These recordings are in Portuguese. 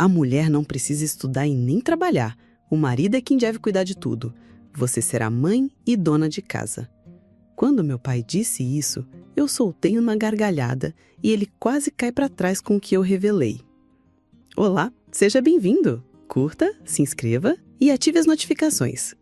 A mulher não precisa estudar e nem trabalhar. O marido é quem deve cuidar de tudo. Você será mãe e dona de casa. Quando meu pai disse isso, eu soltei uma gargalhada e ele quase cai para trás com o que eu revelei. Olá, seja bem-vindo! Curta, se inscreva e ative as notificações.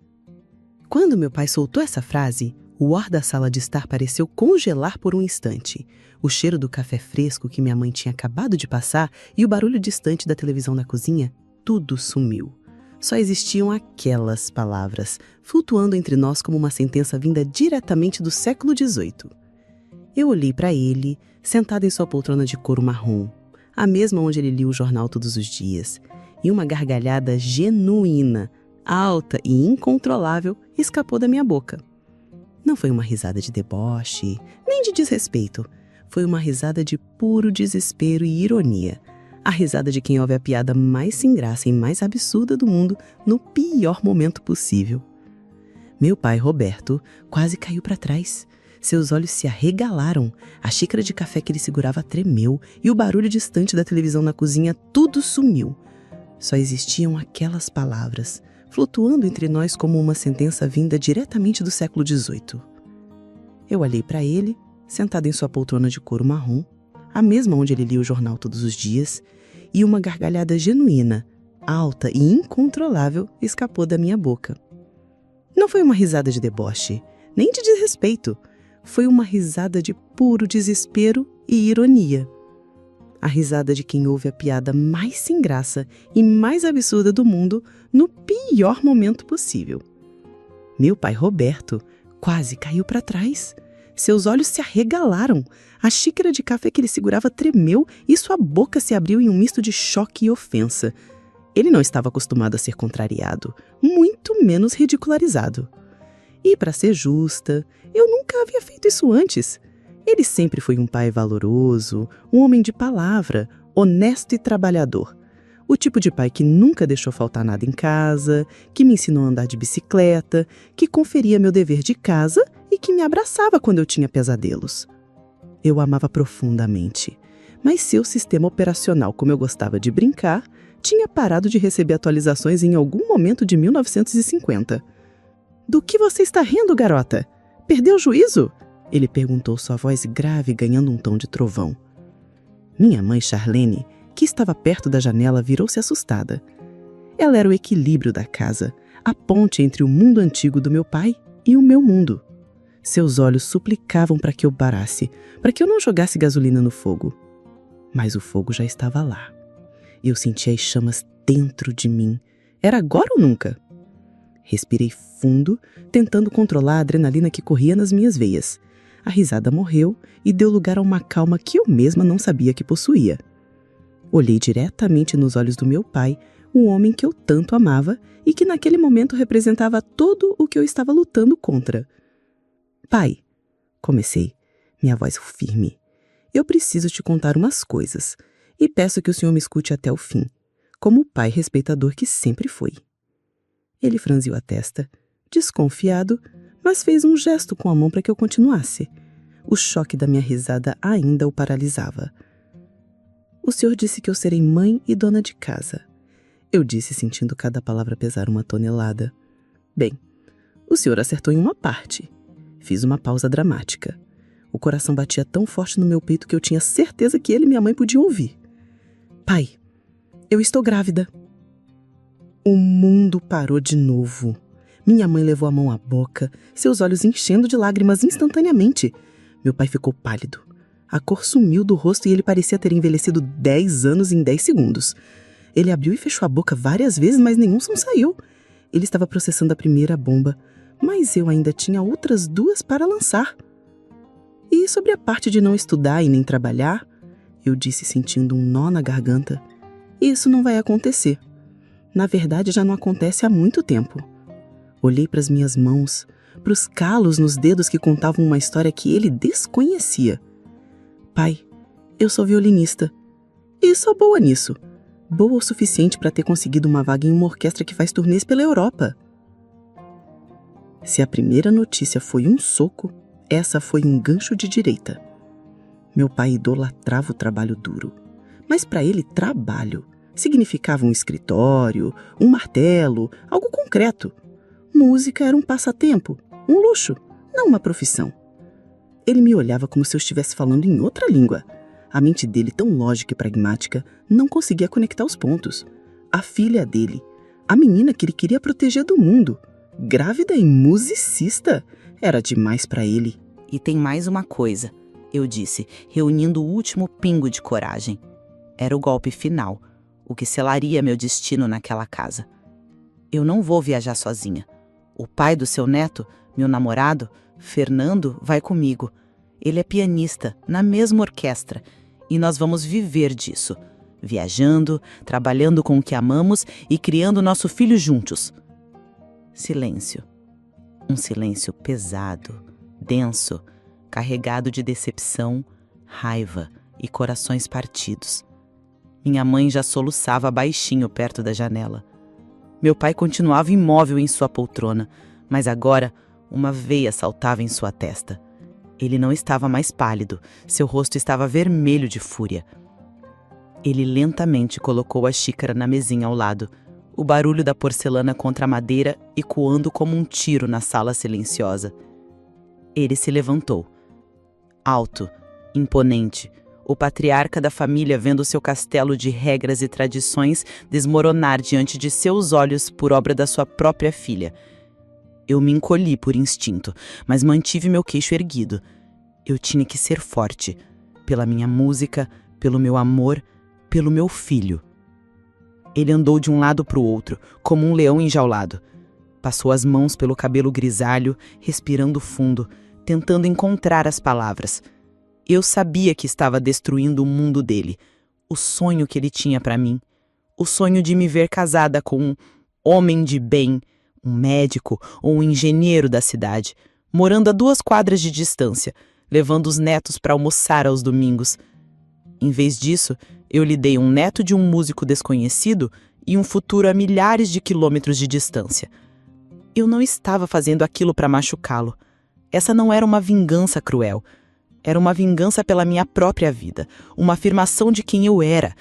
Quando meu pai soltou essa frase, o ar da sala de estar pareceu congelar por um instante. O cheiro do café fresco que minha mãe tinha acabado de passar e o barulho distante da televisão na cozinha, tudo sumiu. Só existiam aquelas palavras, flutuando entre nós como uma sentença vinda diretamente do século XVIII. Eu olhei para ele, sentado em sua poltrona de couro marrom, a mesma onde ele lia o jornal todos os dias, e uma gargalhada genuína, alta e incontrolável escapou da minha boca. Não foi uma risada de deboche, nem de desrespeito. Foi uma risada de puro desespero e ironia. A risada de quem ouve a piada mais sem graça e mais absurda do mundo no pior momento possível. Meu pai, Roberto, quase caiu para trás. Seus olhos se arregalaram, a xícara de café que ele segurava tremeu e o barulho distante da televisão na cozinha, tudo sumiu. Só existiam aquelas palavras, flutuando entre nós como uma sentença vinda diretamente do século XVIII. Eu olhei para ele, sentado em sua poltrona de couro marrom, a mesma onde ele lia o jornal todos os dias, e uma gargalhada genuína, alta e incontrolável escapou da minha boca. Não foi uma risada de deboche, nem de desrespeito. Foi uma risada de puro desespero e ironia. A risada de quem ouve a piada mais sem graça e mais absurda do mundo no pior momento possível. Meu pai, Roberto, quase caiu para trás. Seus olhos se arregalaram, a xícara de café que ele segurava tremeu e sua boca se abriu em um misto de choque e ofensa. Ele não estava acostumado a ser contrariado, muito menos ridicularizado. E, para ser justa, eu nunca havia feito isso antes. Ele sempre foi um pai valoroso, um homem de palavra, honesto e trabalhador. O tipo de pai que nunca deixou faltar nada em casa, que me ensinou a andar de bicicleta, que conferia meu dever de casa e que me abraçava quando eu tinha pesadelos. Eu amava profundamente, mas seu sistema operacional, como eu gostava de brincar, tinha parado de receber atualizações em algum momento de 1950. Do que você está rindo, garota? Perdeu o juízo? Ele perguntou, sua voz grave ganhando um tom de trovão. Minha mãe, Charlene, que estava perto da janela, virou-se assustada. Ela era o equilíbrio da casa, a ponte entre o mundo antigo do meu pai e o meu mundo. Seus olhos suplicavam para que eu parasse, para que eu não jogasse gasolina no fogo. Mas o fogo já estava lá. Eu sentia as chamas dentro de mim. Era agora ou nunca? Respirei fundo, tentando controlar a adrenalina que corria nas minhas veias. A risada morreu e deu lugar a uma calma que eu mesma não sabia que possuía. Olhei diretamente nos olhos do meu pai, um homem que eu tanto amava e que naquele momento representava tudo o que eu estava lutando contra. Pai, comecei, minha voz firme, eu preciso te contar umas coisas e peço que o senhor me escute até o fim, como o pai respeitador que sempre foi. Ele franziu a testa, desconfiado, mas fez um gesto com a mão para que eu continuasse. O choque da minha risada ainda o paralisava. O senhor disse que eu serei mãe e dona de casa. Eu disse, sentindo cada palavra pesar uma tonelada. Bem, o senhor acertou em uma parte. Fiz uma pausa dramática. O coração batia tão forte no meu peito que eu tinha certeza que ele e minha mãe podiam ouvir. Pai, eu estou grávida. O mundo parou de novo. Minha mãe levou a mão à boca, seus olhos enchendo de lágrimas instantaneamente. Meu pai ficou pálido. A cor sumiu do rosto e ele parecia ter envelhecido 10 anos em 10 segundos. Ele abriu e fechou a boca várias vezes, mas nenhum som saiu. Ele estava processando a primeira bomba, mas eu ainda tinha outras 2 para lançar. E sobre a parte de não estudar e nem trabalhar, eu disse sentindo um nó na garganta. Isso não vai acontecer. Na verdade, já não acontece há muito tempo. Olhei para as minhas mãos, para os calos nos dedos que contavam uma história que ele desconhecia. Pai, eu sou violinista. E sou boa nisso. Boa o suficiente para ter conseguido uma vaga em uma orquestra que faz turnês pela Europa. Se a primeira notícia foi um soco, essa foi um gancho de direita. Meu pai idolatrava o trabalho duro. Mas para ele, trabalho Significava um escritório, um martelo, algo concreto. Música era um passatempo, um luxo, não uma profissão. Ele me olhava como se eu estivesse falando em outra língua. A mente dele, tão lógica e pragmática, não conseguia conectar os pontos. A filha dele, a menina que ele queria proteger do mundo, grávida e musicista, era demais para ele. E tem mais uma coisa, eu disse, reunindo o último pingo de coragem. Era o golpe final, o que selaria meu destino naquela casa. Eu não vou viajar sozinha. O pai do seu neto, meu namorado, Fernando, vai comigo. Ele é pianista, na mesma orquestra, e nós vamos viver disso, viajando, trabalhando com o que amamos e criando nosso filho juntos. Silêncio. Um silêncio pesado, denso, carregado de decepção, raiva e corações partidos. Minha mãe já soluçava baixinho perto da janela. Meu pai continuava imóvel em sua poltrona, mas agora uma veia saltava em sua testa. Ele não estava mais pálido, seu rosto estava vermelho de fúria. Ele lentamente colocou a xícara na mesinha ao lado, o barulho da porcelana contra a madeira ecoando como um tiro na sala silenciosa. Ele se levantou. Alto, imponente, o patriarca da família vendo seu castelo de regras e tradições desmoronar diante de seus olhos por obra da sua própria filha. Eu me encolhi por instinto, mas mantive meu queixo erguido. Eu tinha que ser forte, pela minha música, pelo meu amor, pelo meu filho. Ele andou de um lado para o outro, como um leão enjaulado. Passou as mãos pelo cabelo grisalho, respirando fundo, tentando encontrar as palavras. Eu sabia que estava destruindo o mundo dele, o sonho que ele tinha para mim, o sonho de me ver casada com um homem de bem, um médico ou um engenheiro da cidade, morando a 2 quadras de distância, levando os netos para almoçar aos domingos. Em vez disso, eu lhe dei um neto de um músico desconhecido e um futuro a milhares de quilômetros de distância. Eu não estava fazendo aquilo para machucá-lo. Essa não era uma vingança cruel. Era uma vingança pela minha própria vida, uma afirmação de quem eu era.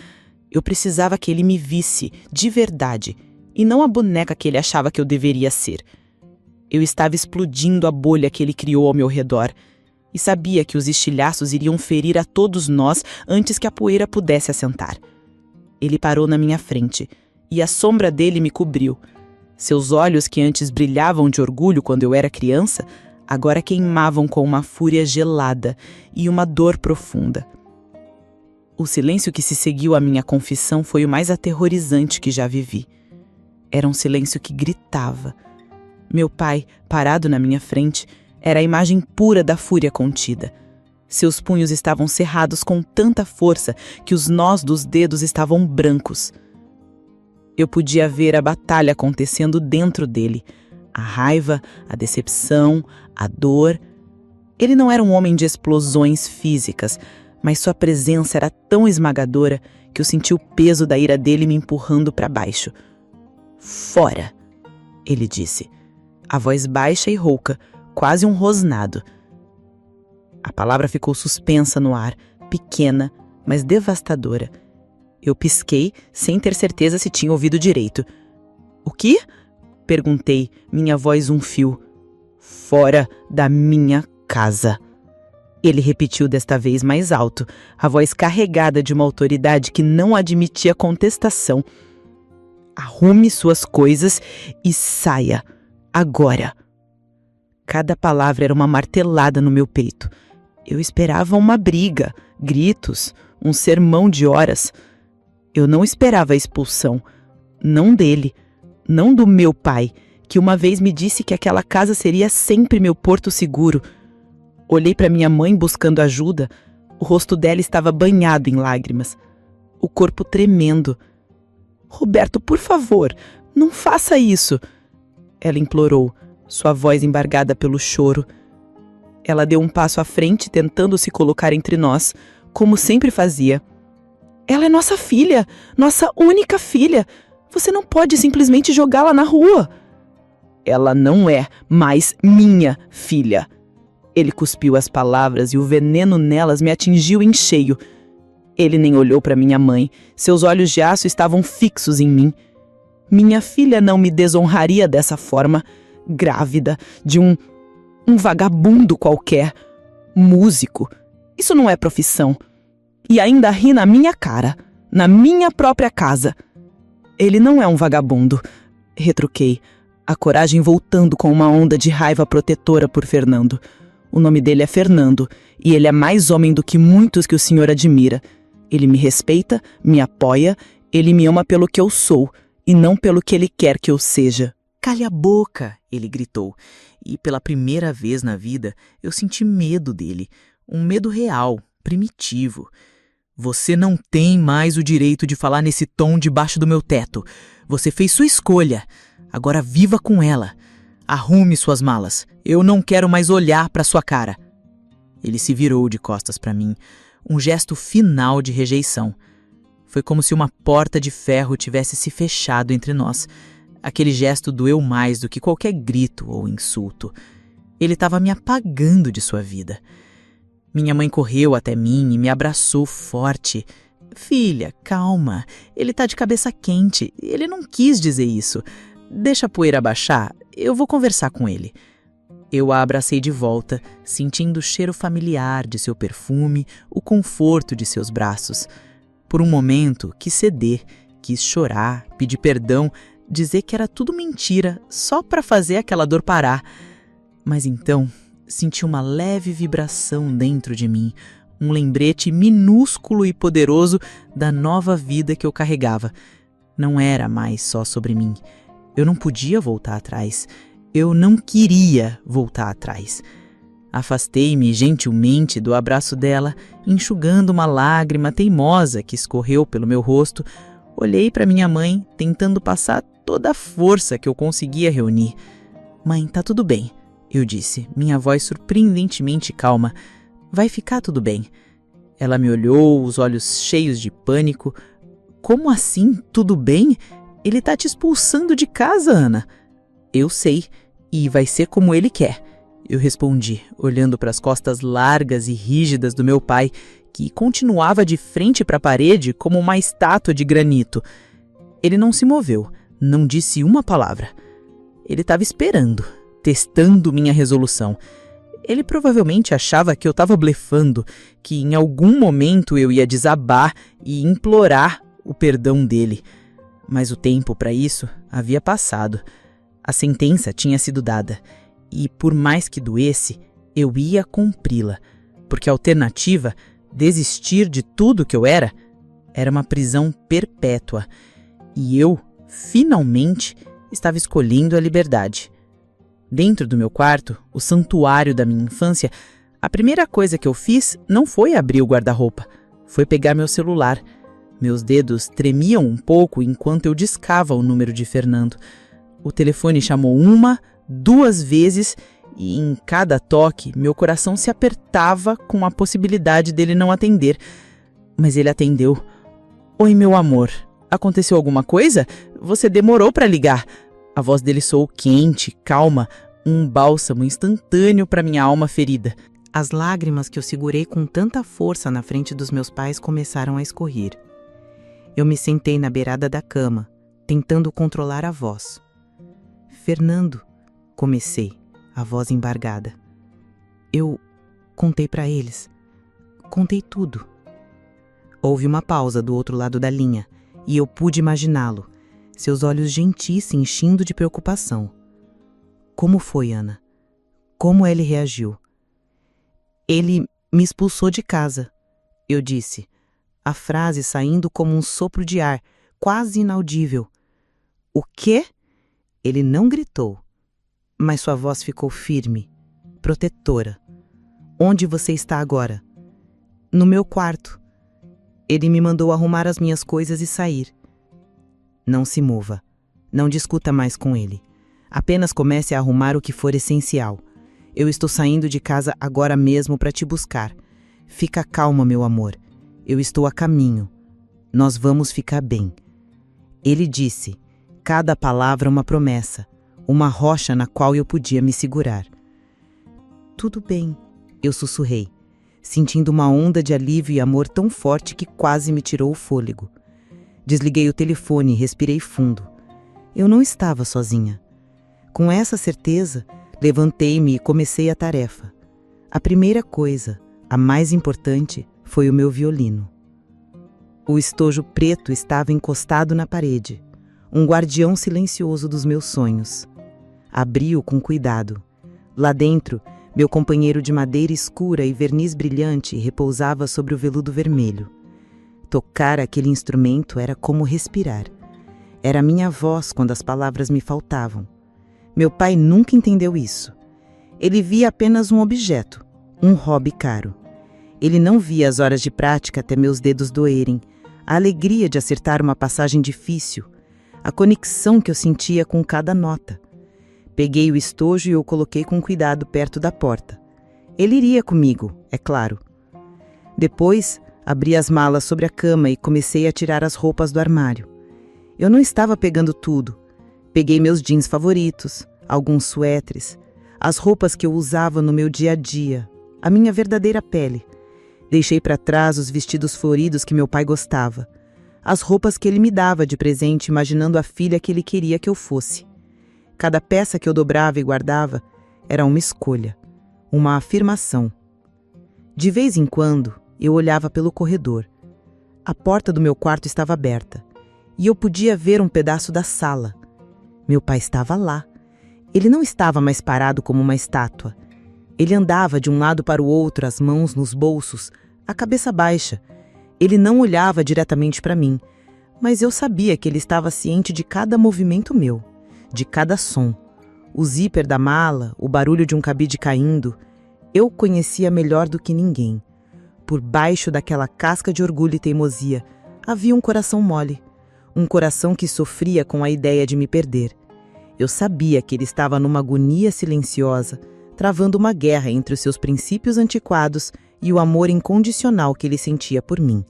Eu precisava que ele me visse, de verdade, e não a boneca que ele achava que eu deveria ser. Eu estava explodindo a bolha que ele criou ao meu redor, e sabia que os estilhaços iriam ferir a todos nós antes que a poeira pudesse assentar. Ele parou na minha frente, e a sombra dele me cobriu. Seus olhos, que antes brilhavam de orgulho quando eu era criança, agora queimavam com uma fúria gelada e uma dor profunda. O silêncio que se seguiu à minha confissão foi o mais aterrorizante que já vivi. Era um silêncio que gritava. Meu pai, parado na minha frente, era a imagem pura da fúria contida. Seus punhos estavam cerrados com tanta força que os nós dos dedos estavam brancos. Eu podia ver a batalha acontecendo dentro dele. A raiva, a decepção, a dor. Ele não era um homem de explosões físicas, mas sua presença era tão esmagadora que eu senti o peso da ira dele me empurrando para baixo. "Fora!" ele disse, a voz baixa e rouca, quase um rosnado. A palavra ficou suspensa no ar, pequena, mas devastadora. Eu pisquei, sem ter certeza se tinha ouvido direito. "O quê?" perguntei, minha voz um fio. "Fora da minha casa." Ele repetiu desta vez mais alto, a voz carregada de uma autoridade que não admitia contestação. "Arrume suas coisas e saia, agora." Cada palavra era uma martelada no meu peito. Eu esperava uma briga, gritos, um sermão de horas. Eu não esperava a expulsão, não dele, não do meu pai, que uma vez me disse que aquela casa seria sempre meu porto seguro. Olhei para minha mãe buscando ajuda. O rosto dela estava banhado em lágrimas, o corpo tremendo. "Roberto, por favor, não faça isso!" ela implorou, sua voz embargada pelo choro. Ela deu um passo à frente, tentando se colocar entre nós, como sempre fazia. "Ela é nossa filha, nossa única filha. Você não pode simplesmente jogá-la na rua." "Ela não é mais minha filha." Ele cuspiu as palavras e o veneno nelas me atingiu em cheio. Ele nem olhou para minha mãe. Seus olhos de aço estavam fixos em mim. Minha filha não me desonraria dessa forma, grávida de um vagabundo qualquer, músico. Isso não é profissão. E ainda ri na minha cara, na minha própria casa. Ele não é um vagabundo, retruquei, a coragem voltando com uma onda de raiva protetora por Fernando. O nome dele é Fernando, e ele é mais homem do que muitos que o senhor admira. Ele me respeita, me apoia, ele me ama pelo que eu sou, e não pelo que ele quer que eu seja. "Cale a boca!" ele gritou. E pela primeira vez na vida, eu senti medo dele. Um medo real, primitivo. "Você não tem mais o direito de falar nesse tom debaixo do meu teto. Você fez sua escolha. Agora viva com ela. Arrume suas malas. Eu não quero mais olhar para sua cara." Ele se virou de costas para mim. Um gesto final de rejeição. Foi como se uma porta de ferro tivesse se fechado entre nós. Aquele gesto doeu mais do que qualquer grito ou insulto. Ele estava me apagando de sua vida. Minha mãe correu até mim e me abraçou forte. "Filha, calma. Ele tá de cabeça quente. Ele não quis dizer isso. Deixa a poeira baixar. Eu vou conversar com ele." Eu a abracei de volta, sentindo o cheiro familiar de seu perfume, o conforto de seus braços. Por um momento, quis ceder, quis chorar, pedir perdão, dizer que era tudo mentira, só para fazer aquela dor parar. Mas então, senti uma leve vibração dentro de mim, um lembrete minúsculo e poderoso da nova vida que eu carregava. Não era mais só sobre mim. Eu não podia voltar atrás. Eu não queria voltar atrás. Afastei-me gentilmente do abraço dela, enxugando uma lágrima teimosa que escorreu pelo meu rosto. Olhei para minha mãe, tentando passar toda a força que eu conseguia reunir. "Mãe, tá tudo bem", eu disse, minha voz surpreendentemente calma. "Vai ficar tudo bem." Ela me olhou, os olhos cheios de pânico. "Como assim, tudo bem? Ele tá te expulsando de casa, Ana." "Eu sei, e vai ser como ele quer", eu respondi, olhando para as costas largas e rígidas do meu pai, que continuava de frente para a parede como uma estátua de granito. Ele não se moveu, não disse uma palavra. Ele estava esperando, testando minha resolução. Ele provavelmente achava que eu estava blefando, que em algum momento eu ia desabar e implorar o perdão dele. Mas o tempo para isso havia passado. A sentença tinha sido dada. E por mais que doesse, eu ia cumpri-la, porque a alternativa, desistir de tudo que eu era uma prisão perpétua. E eu, finalmente, estava escolhendo a liberdade. Dentro do meu quarto, o santuário da minha infância, a primeira coisa que eu fiz não foi abrir o guarda-roupa, foi pegar meu celular. Meus dedos tremiam um pouco enquanto eu discava o número de Fernando. O telefone chamou 1, 2 vezes e em cada toque meu coração se apertava com a possibilidade dele não atender. Mas ele atendeu. "Oi, meu amor. Aconteceu alguma coisa? Você demorou para ligar." A voz dele soou quente, calma, um bálsamo instantâneo para minha alma ferida. As lágrimas que eu segurei com tanta força na frente dos meus pais começaram a escorrer. Eu me sentei na beirada da cama, tentando controlar a voz. "Fernando", comecei, a voz embargada. "Eu contei para eles. Contei tudo." Houve uma pausa do outro lado da linha e eu pude imaginá-lo, seus olhos gentis se enchendo de preocupação. "Como foi, Ana? Como ele reagiu?" "Ele me expulsou de casa", eu disse, a frase saindo como um sopro de ar, quase inaudível. "O quê?" Ele não gritou, mas sua voz ficou firme, protetora. "Onde você está agora?" "No meu quarto. Ele me mandou arrumar as minhas coisas e sair." "Não se mova. Não discuta mais com ele. Apenas comece a arrumar o que for essencial. Eu estou saindo de casa agora mesmo para te buscar. Fica calma, meu amor. Eu estou a caminho. Nós vamos ficar bem." Ele disse, cada palavra uma promessa, uma rocha na qual eu podia me segurar. "Tudo bem", eu sussurrei, sentindo uma onda de alívio e amor tão forte que quase me tirou o fôlego. Desliguei o telefone e respirei fundo. Eu não estava sozinha. Com essa certeza, levantei-me e comecei a tarefa. A primeira coisa, a mais importante, foi o meu violino. O estojo preto estava encostado na parede, um guardião silencioso dos meus sonhos. Abri-o com cuidado. Lá dentro, meu companheiro de madeira escura e verniz brilhante repousava sobre o veludo vermelho. Tocar aquele instrumento era como respirar. Era a minha voz quando as palavras me faltavam. Meu pai nunca entendeu isso. Ele via apenas um objeto, um hobby caro. Ele não via as horas de prática até meus dedos doerem, a alegria de acertar uma passagem difícil, a conexão que eu sentia com cada nota. Peguei o estojo e o coloquei com cuidado perto da porta. Ele iria comigo, é claro. Depois, abri as malas sobre a cama e comecei a tirar as roupas do armário. Eu não estava pegando tudo. Peguei meus jeans favoritos, alguns suéteres, as roupas que eu usava no meu dia a dia, a minha verdadeira pele. Deixei para trás os vestidos floridos que meu pai gostava, as roupas que ele me dava de presente, imaginando a filha que ele queria que eu fosse. Cada peça que eu dobrava e guardava era uma escolha, uma afirmação. De vez em quando, eu olhava pelo corredor. A porta do meu quarto estava aberta e eu podia ver um pedaço da sala. Meu pai estava lá. Ele não estava mais parado como uma estátua. Ele andava de um lado para o outro, as mãos nos bolsos, a cabeça baixa. Ele não olhava diretamente para mim, mas eu sabia que ele estava ciente de cada movimento meu, de cada som. O zíper da mala, o barulho de um cabide caindo. Eu conhecia melhor do que ninguém. Por baixo daquela casca de orgulho e teimosia, havia um coração mole. Um coração que sofria com a ideia de me perder. Eu sabia que ele estava numa agonia silenciosa, travando uma guerra entre os seus princípios antiquados e o amor incondicional que ele sentia por mim.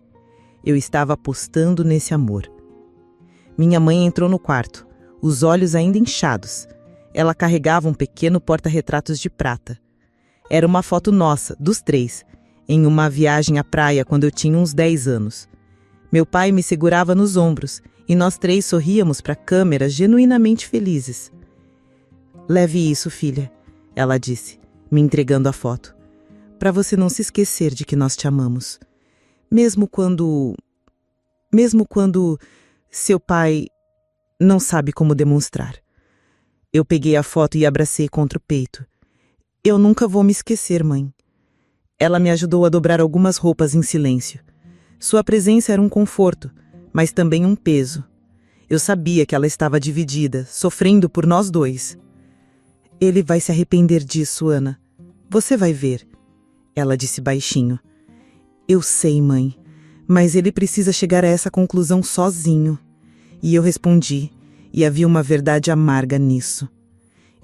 Eu estava apostando nesse amor. Minha mãe entrou no quarto, os olhos ainda inchados. Ela carregava um pequeno porta-retratos de prata. Era uma foto nossa, dos três, em uma viagem à praia quando eu tinha uns 10 anos. Meu pai me segurava nos ombros e nós três sorríamos para a câmera genuinamente felizes. "Leve isso, filha", ela disse, me entregando a foto, "para você não se esquecer de que nós te amamos. Mesmo quando seu pai não sabe como demonstrar." Eu peguei a foto e abracei contra o peito. "Eu nunca vou me esquecer, mãe." Ela me ajudou a dobrar algumas roupas em silêncio. Sua presença era um conforto, mas também um peso. Eu sabia que ela estava dividida, sofrendo por nós dois. "Ele vai se arrepender disso, Ana. Você vai ver", ela disse baixinho. "Eu sei, mãe, mas ele precisa chegar a essa conclusão sozinho." E eu respondi, e havia uma verdade amarga nisso.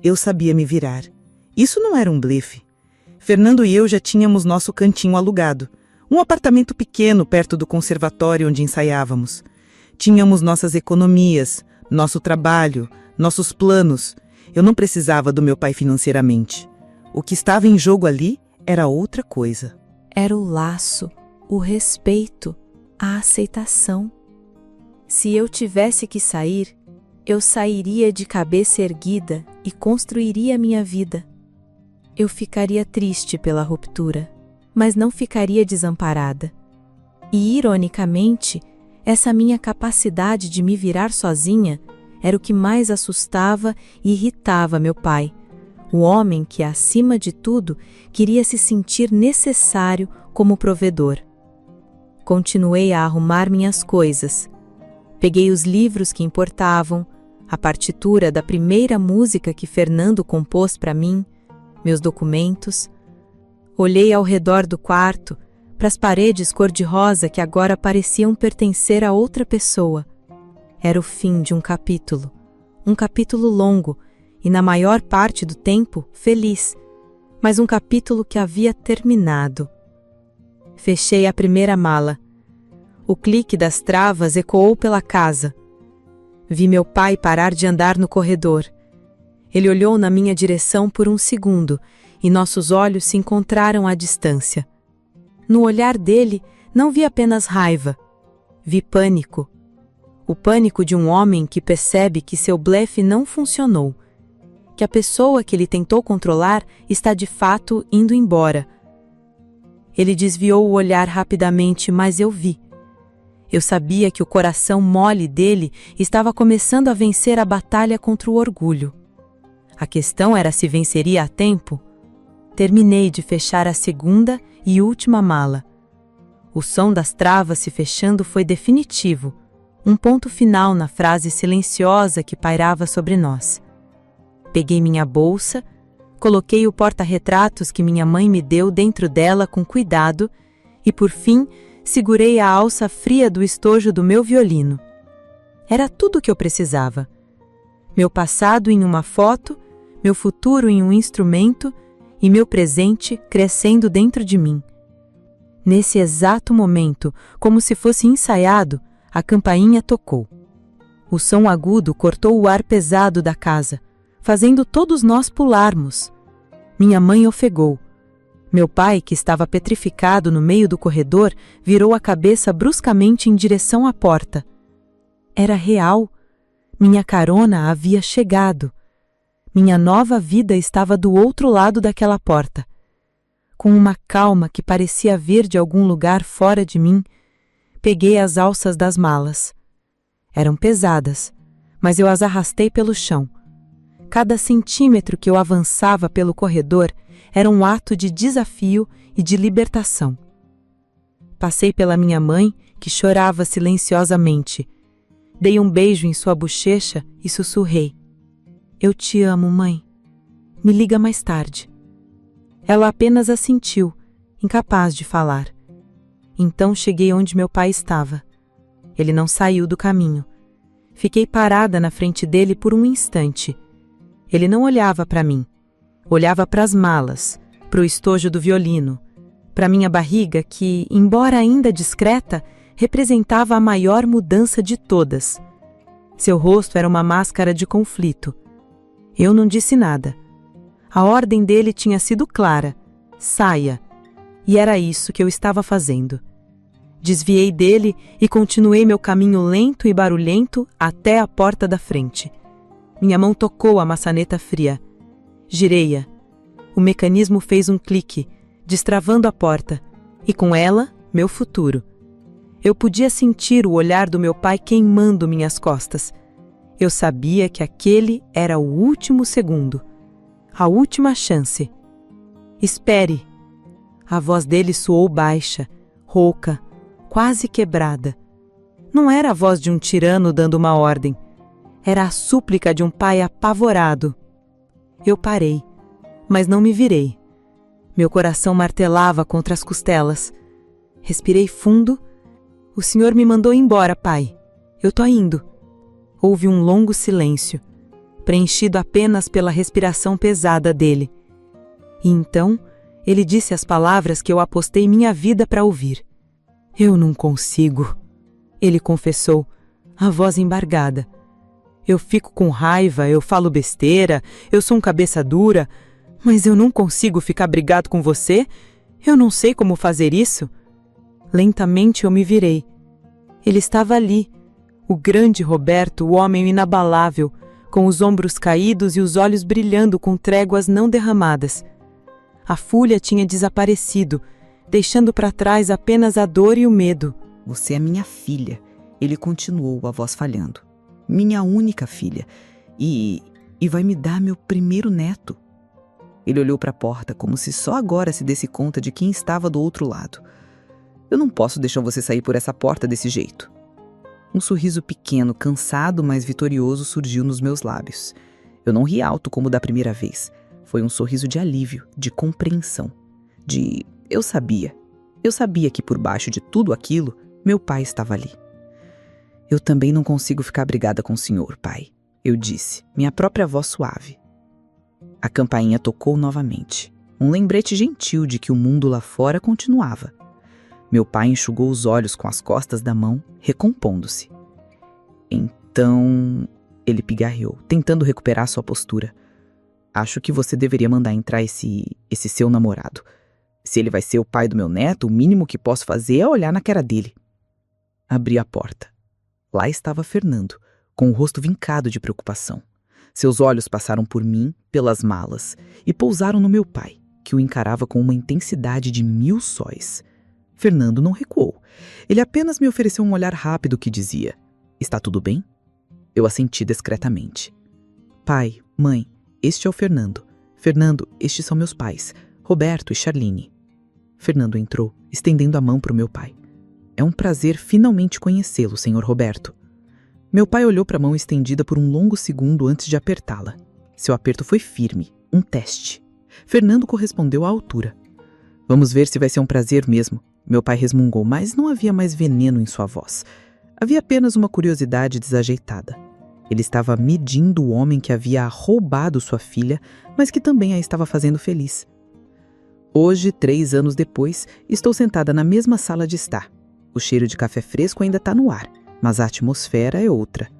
Eu sabia me virar. Isso não era um blefe. Fernando e eu já tínhamos nosso cantinho alugado, um apartamento pequeno perto do conservatório onde ensaiávamos. Tínhamos nossas economias, nosso trabalho, nossos planos. Eu não precisava do meu pai financeiramente. O que estava em jogo ali era outra coisa. Era o laço, o respeito, a aceitação. Se eu tivesse que sair, eu sairia de cabeça erguida e construiria minha vida. Eu ficaria triste pela ruptura, mas não ficaria desamparada. E, ironicamente, essa minha capacidade de me virar sozinha era o que mais assustava e irritava meu pai, o homem que, acima de tudo, queria se sentir necessário como provedor. Continuei a arrumar minhas coisas. Peguei os livros que importavam, a partitura da primeira música que Fernando compôs para mim, meus documentos. Olhei ao redor do quarto, para as paredes cor-de-rosa que agora pareciam pertencer a outra pessoa. Era o fim de um capítulo longo e, na maior parte do tempo, feliz, mas um capítulo que havia terminado. Fechei a primeira mala. O clique das travas ecoou pela casa. Vi meu pai parar de andar no corredor. Ele olhou na minha direção por um segundo e nossos olhos se encontraram à distância. No olhar dele, não vi apenas raiva. Vi pânico. O pânico de um homem que percebe que seu blefe não funcionou, que a pessoa que ele tentou controlar está de fato indo embora. Ele desviou o olhar rapidamente, mas eu vi. Eu sabia que o coração mole dele estava começando a vencer a batalha contra o orgulho. A questão era se venceria a tempo. Terminei de fechar a segunda e última mala. O som das travas se fechando foi definitivo, um ponto final na frase silenciosa que pairava sobre nós. Peguei minha bolsa, coloquei o porta-retratos que minha mãe me deu dentro dela com cuidado e, por fim, segurei a alça fria do estojo do meu violino. Era tudo o que eu precisava. Meu passado em uma foto, meu futuro em um instrumento e meu presente crescendo dentro de mim. Nesse exato momento, como se fosse ensaiado, a campainha tocou. O som agudo cortou o ar pesado da casa, fazendo todos nós pularmos. Minha mãe ofegou. Meu pai, que estava petrificado no meio do corredor, virou a cabeça bruscamente em direção à porta. Era real. Minha carona havia chegado. Minha nova vida estava do outro lado daquela porta. Com uma calma que parecia vir de algum lugar fora de mim, peguei as alças das malas. Eram pesadas, mas eu as arrastei pelo chão. Cada centímetro que eu avançava pelo corredor era um ato de desafio e de libertação. Passei pela minha mãe, que chorava silenciosamente. Dei um beijo em sua bochecha e sussurrei: "Eu te amo, mãe. Me liga mais tarde." Ela apenas assentiu, incapaz de falar. Então cheguei onde meu pai estava. Ele não saiu do caminho. Fiquei parada na frente dele por um instante. Ele não olhava para mim. Olhava para as malas, para o estojo do violino, para minha barriga que, embora ainda discreta, representava a maior mudança de todas. Seu rosto era uma máscara de conflito. Eu não disse nada. A ordem dele tinha sido clara: saia. E era isso que eu estava fazendo. Desviei dele e continuei meu caminho lento e barulhento até a porta da frente. Minha mão tocou a maçaneta fria. Girei-a. O mecanismo fez um clique, destravando a porta, e com ela, meu futuro. Eu podia sentir o olhar do meu pai queimando minhas costas. Eu sabia que aquele era o último segundo, a última chance. "Espere." A voz dele soou baixa, rouca, quase quebrada. Não era a voz de um tirano dando uma ordem. Era a súplica de um pai apavorado. Eu parei, mas não me virei. Meu coração martelava contra as costelas. Respirei fundo. "O senhor me mandou embora, pai. Eu tô indo." Houve um longo silêncio, preenchido apenas pela respiração pesada dele. E então, ele disse as palavras que eu apostei minha vida para ouvir. "Eu não consigo," ele confessou, a voz embargada. "Eu fico com raiva, eu falo besteira, eu sou um cabeça dura, mas eu não consigo ficar brigado com você. Eu não sei como fazer isso." Lentamente eu me virei. Ele estava ali, o grande Roberto, o homem inabalável, com os ombros caídos e os olhos brilhando com tréguas não derramadas. A fúria tinha desaparecido, deixando para trás apenas a dor e o medo. "Você é minha filha," ele continuou, a voz falhando. "Minha única filha. E vai me dar meu primeiro neto." Ele olhou para a porta como se só agora se desse conta de quem estava do outro lado. "Eu não posso deixar você sair por essa porta desse jeito." Um sorriso pequeno, cansado, mas vitorioso surgiu nos meus lábios. Eu não ri alto como da primeira vez. Foi um sorriso de alívio, de compreensão, de... Eu sabia que por baixo de tudo aquilo, meu pai estava ali. "Eu também não consigo ficar brigada com o senhor, pai," eu disse, minha própria voz suave. A campainha tocou novamente, um lembrete gentil de que o mundo lá fora continuava. Meu pai enxugou os olhos com as costas da mão, recompondo-se. "Então," ele pigarreou, tentando recuperar sua postura. "Acho que você deveria mandar entrar esse seu namorado. Se ele vai ser o pai do meu neto, o mínimo que posso fazer é olhar na cara dele. Abri a porta. Lá estava Fernando, com o rosto vincado de preocupação. Seus olhos passaram por mim, pelas malas, e pousaram no meu pai, que o encarava com uma intensidade de 1000 sóis. Fernando não recuou. Ele apenas me ofereceu um olhar rápido que dizia: "Está tudo bem?" Eu assenti discretamente. "Pai, mãe, este é o Fernando. Fernando, estes são meus pais, Roberto e Charline." Fernando entrou, estendendo a mão para o meu pai. "É um prazer finalmente conhecê-lo, senhor Roberto." Meu pai olhou para a mão estendida por um longo segundo antes de apertá-la. Seu aperto foi firme, um teste. Fernando correspondeu à altura. "Vamos ver se vai ser um prazer mesmo." Meu pai resmungou, mas não havia mais veneno em sua voz. Havia apenas uma curiosidade desajeitada. Ele estava medindo o homem que havia roubado sua filha, mas que também a estava fazendo feliz. Hoje, 3 anos depois, estou sentada na mesma sala de estar. O cheiro de café fresco ainda está no ar, mas a atmosfera é outra.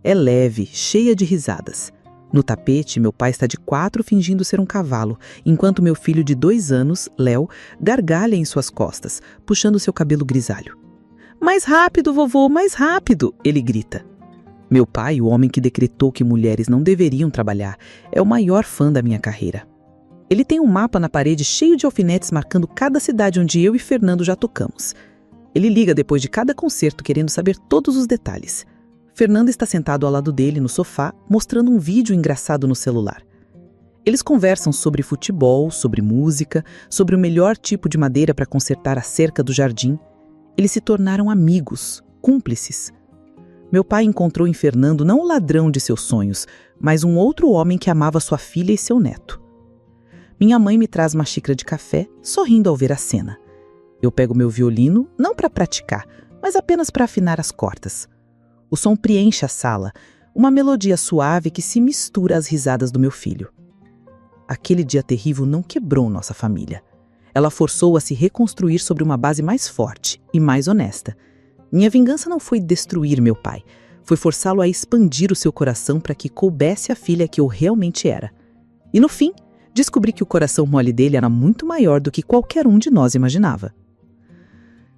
É leve, cheia de risadas. No tapete, meu pai está de 4 fingindo ser um cavalo, enquanto meu filho de 2 anos, Léo, gargalha em suas costas, puxando seu cabelo grisalho. "Mais rápido, vovô, mais rápido!" ele grita. Meu pai, o homem que decretou que mulheres não deveriam trabalhar, é o maior fã da minha carreira. Ele tem um mapa na parede cheio de alfinetes marcando cada cidade onde eu e Fernando já tocamos. Ele liga depois de cada concerto querendo saber todos os detalhes. Fernando está sentado ao lado dele no sofá, mostrando um vídeo engraçado no celular. Eles conversam sobre futebol, sobre música, sobre o melhor tipo de madeira para consertar a cerca do jardim. Eles se tornaram amigos, cúmplices. Meu pai encontrou em Fernando não o ladrão de seus sonhos, mas um outro homem que amava sua filha e seu neto. Minha mãe me traz uma xícara de café, sorrindo ao ver a cena. Eu pego meu violino, não para praticar, mas apenas para afinar as cordas. O som preenche a sala, uma melodia suave que se mistura às risadas do meu filho. Aquele dia terrível não quebrou nossa família. Ela forçou a se reconstruir sobre uma base mais forte e mais honesta. Minha vingança não foi destruir meu pai, foi forçá-lo a expandir o seu coração para que coubesse a filha que eu realmente era. E no fim, descobri que o coração mole dele era muito maior do que qualquer um de nós imaginava.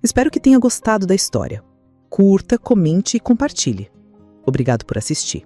Espero que tenha gostado da história. Curta, comente e compartilhe. Obrigado por assistir.